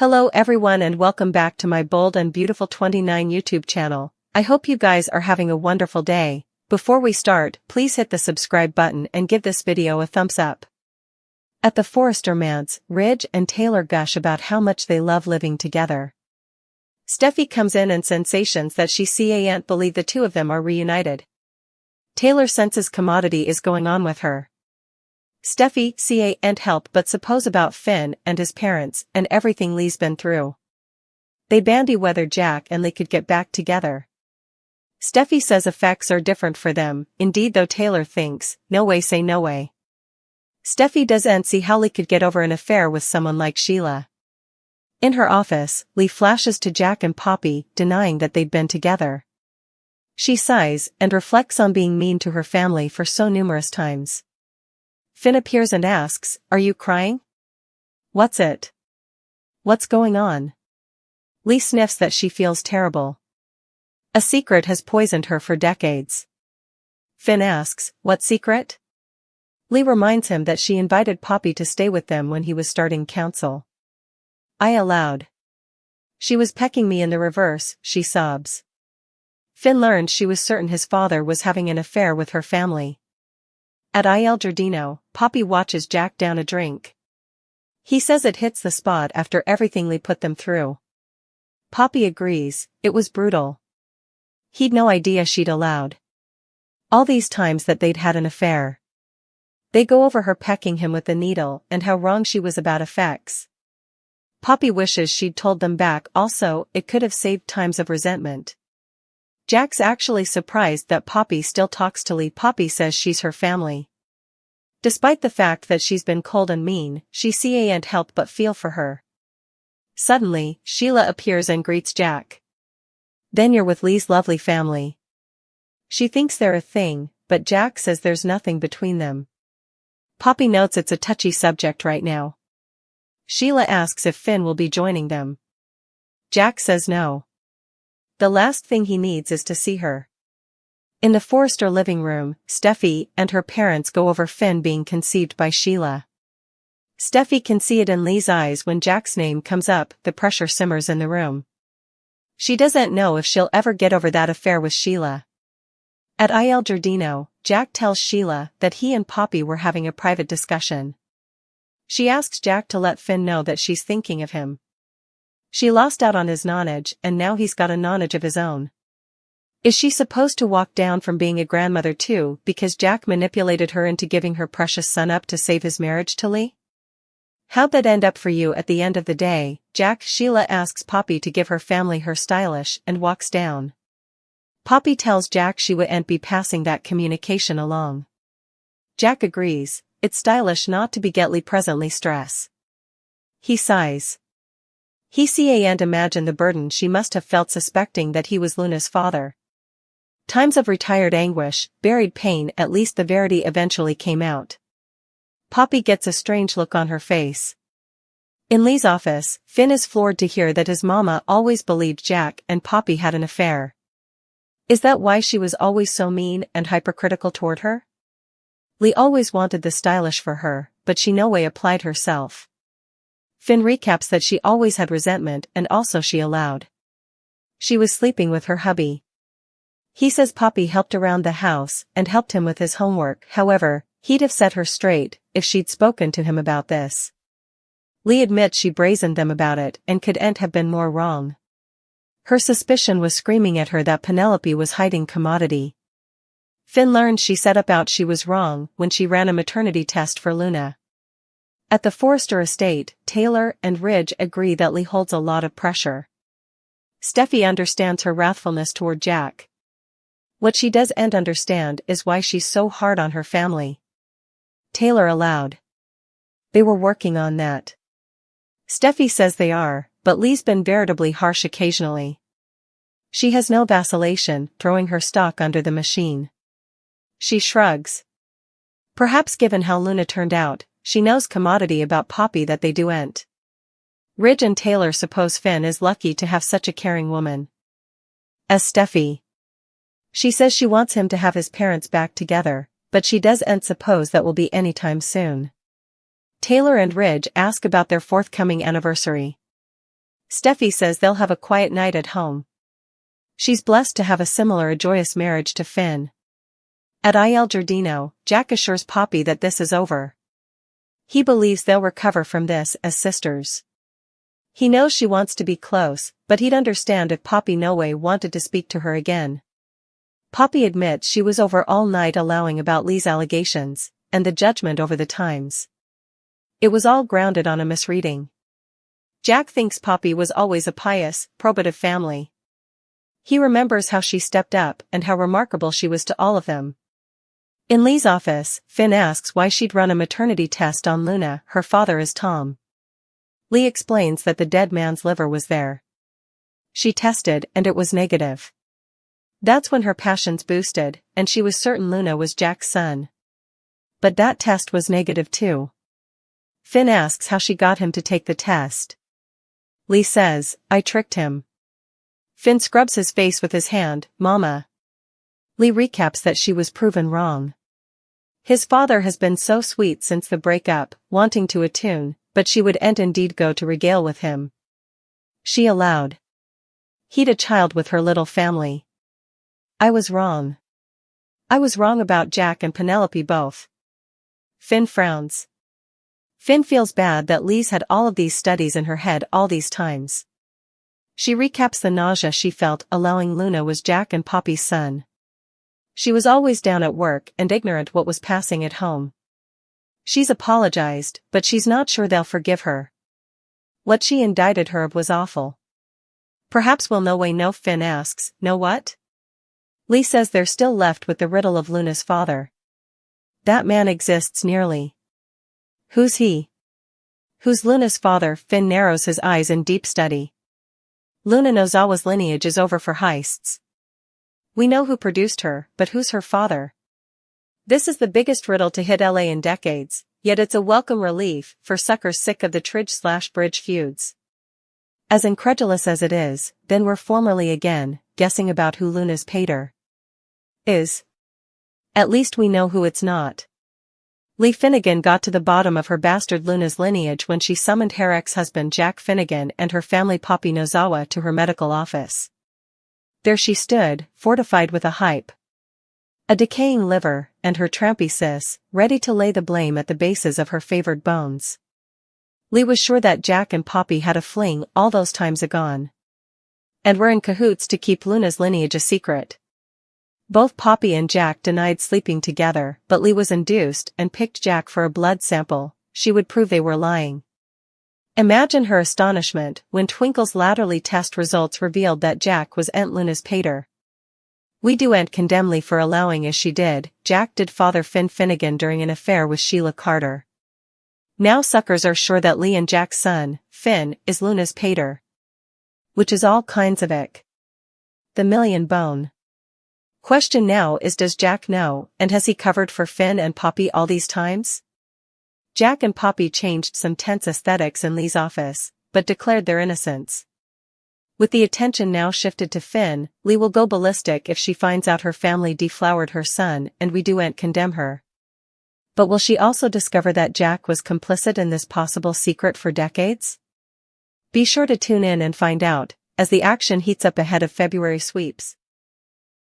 Hello everyone and welcome back to my Bold and Beautiful 29 YouTube channel. I hope you guys are having a wonderful day. Before we start, please hit the subscribe button and give this video a thumbs up. At the Forrester manse, Ridge and Taylor gush about how much they love living together. Steffy comes in and sensations that she can't believe the two of them are reunited. Taylor senses commodity is going on with her. Steffy can't help but suppose about Finn and his parents and everything Lee's been through. They bandy whether Jack and Lee could get back together. Steffy says effects are different for them, indeed, though Taylor thinks, no way say no way. Steffy doesn't see how Lee could get over an affair with someone like Sheila. In her office, Lee flashes to Jack and Poppy, denying that they'd been together. She sighs and reflects on being mean to her family for so numerous times. Finn appears and asks, "Are you crying? What's it? What's going on?" Lee sniffs that she feels terrible. A secret has poisoned her for decades. Finn asks, "What secret?" Lee reminds him that she invited Poppy to stay with them when he was starting council. "I allowed. She was pecking me in the reverse," she sobs. Finn learned she was certain his father was having an affair with her family. At Il Giardino, Poppy watches Jack down a drink. He says it hits the spot after everything Lee put them through. Poppy agrees, it was brutal. He'd no idea she'd allowed all these times that they'd had an affair. They go over her pecking him with the needle and how wrong she was about effects. Poppy wishes she'd told them back, also, it could have saved times of resentment. Jack's actually surprised that Poppy still talks to Lee. Poppy says she's her family. Despite the fact that she's been cold and mean, she can't help but feel for her. Suddenly, Sheila appears and greets Jack. "Then you're with Lee's lovely family." She thinks they're a thing, but Jack says there's nothing between them. Poppy notes it's a touchy subject right now. Sheila asks if Finn will be joining them. Jack says no. The last thing he needs is to see her. In the Forrester living room, Steffy and her parents go over Finn being conceived by Sheila. Steffy can see it in Lee's eyes when Jack's name comes up. The pressure simmers in the room. She doesn't know if she'll ever get over that affair with Sheila. At Il Giardino, Jack tells Sheila that he and Poppy were having a private discussion. She asks Jack to let Finn know that she's thinking of him. She lost out on his nonage and now he's got a nonage of his own. Is she supposed to walk down from being a grandmother too because Jack manipulated her into giving her precious son up to save his marriage to Lee? How'd that end up for you at the end of the day, Jack? Sheila asks Poppy to give her family her stylish and walks down. Poppy tells Jack she wouldn't be passing that communication along. Jack agrees, it's stylish not to be get Lee presently stress. He sighs. He can't imagine the burden she must have felt suspecting that he was Luna's father. Times of retired anguish, buried pain, at least the verity eventually came out. Poppy gets a strange look on her face. In Lee's office, Finn is floored to hear that his mama always believed Jack and Poppy had an affair. Is that why she was always so mean and hypercritical toward her? Lee always wanted the stylish for her, but she no way applied herself. Finn recaps that she always had resentment and also she allowed. She was sleeping with her hubby. He says Poppy helped around the house and helped him with his homework. However, he'd have set her straight if she'd spoken to him about this. Lee admits she brazened them about it and couldn't have been more wrong. Her suspicion was screaming at her that Penelope was hiding commodity. Finn learned she set about she was wrong when she ran a maternity test for Luna. At the Forrester estate, Taylor and Ridge agree that Lee holds a lot of pressure. Steffy understands her wrathfulness toward Jack. What she doesn't understand is why she's so hard on her family. Taylor allowed. They were working on that. Steffy says they are, but Lee's been veritably harsh occasionally. She has no vacillation, throwing her stock under the machine. She shrugs. Perhaps given how Luna turned out, she knows commodity about Poppy that they do'n't. Ridge and Taylor suppose Finn is lucky to have such a caring woman as Steffy. She says she wants him to have his parents back together, but she doesn't suppose that will be anytime soon. Taylor and Ridge ask about their forthcoming anniversary. Steffy says they'll have a quiet night at home. She's blessed to have a similar joyous marriage to Finn. At Il Giardino, Jack assures Poppy that this is over. He believes they'll recover from this as sisters. He knows she wants to be close, but he'd understand if Poppy no way wanted to speak to her again. Poppy admits she was over all night allowing about Lee's allegations, and the judgment over the times. It was all grounded on a misreading. Jack thinks Poppy was always a pious, probative family. He remembers how she stepped up and how remarkable she was to all of them. In Lee's office, Finn asks why she'd run a maternity test on Luna, her father is Tom. Lee explains that the dead man's liver was there. She tested and it was negative. That's when her passions boosted, and she was certain Luna was Jack's son. But that test was negative too. Finn asks how she got him to take the test. Lee says, I tricked him. Finn scrubs his face with his hand, Mama. Lee recaps that she was proven wrong. His father has been so sweet since the breakup, wanting to attune, but she would indeed go to regale with him. She allowed. He'd a child with her little family. I was wrong. I was wrong about Jack and Penelope both. Finn frowns. Finn feels bad that Lee's had all of these studies in her head all these times. She recaps the nausea she felt allowing Luna was Jack and Poppy's son. She was always down at work and ignorant what was passing at home. She's apologized, but she's not sure they'll forgive her. What she indicted her of was awful. Perhaps we'll know. Finn asks, know what? Lee says they're still left with the riddle of Luna's father. That man exists nearly. Who's he? Who's Luna's father? Finn narrows his eyes in deep study. Luna Nozawa's lineage is over for heists. We know who produced her, but who's her father? This is the biggest riddle to hit LA in decades, yet it's a welcome relief for suckers sick of the Tridge/Bridge feuds. As incredulous as it is, then we're formally again, guessing about who Luna's pater is. At least we know who it's not. Lee Finnegan got to the bottom of her bastard Luna's lineage when she summoned her ex-husband Jack Finnegan and her family Poppy Nozawa to her medical office. There she stood, fortified with a hype. A decaying liver, and her trampy sis, ready to lay the blame at the bases of her favored bones. Lee was sure that Jack and Poppy had a fling all those times agone. And were in cahoots to keep Luna's lineage a secret. Both Poppy and Jack denied sleeping together, but Lee was induced and picked Jack for a blood sample. She would prove they were lying. Imagine her astonishment when Twinkle's latterly test results revealed that Jack was Aunt Luna's pater. We do condemn Lee for allowing as she did. Jack did father Finn Finnegan during an affair with Sheila Carter. Now suckers are sure that Lee and Jack's son, Finn, is Luna's pater. Which is all kinds of ick. The million bone. Question now is, does Jack know, and has he covered for Finn and Poppy all these times? Jack and Poppy changed some tense aesthetics in Lee's office, but declared their innocence. With the attention now shifted to Finn, Lee will go ballistic if she finds out her family deflowered her son, and we do condemn her. But will she also discover that Jack was complicit in this possible secret for decades? Be sure to tune in and find out, as the action heats up ahead of February sweeps.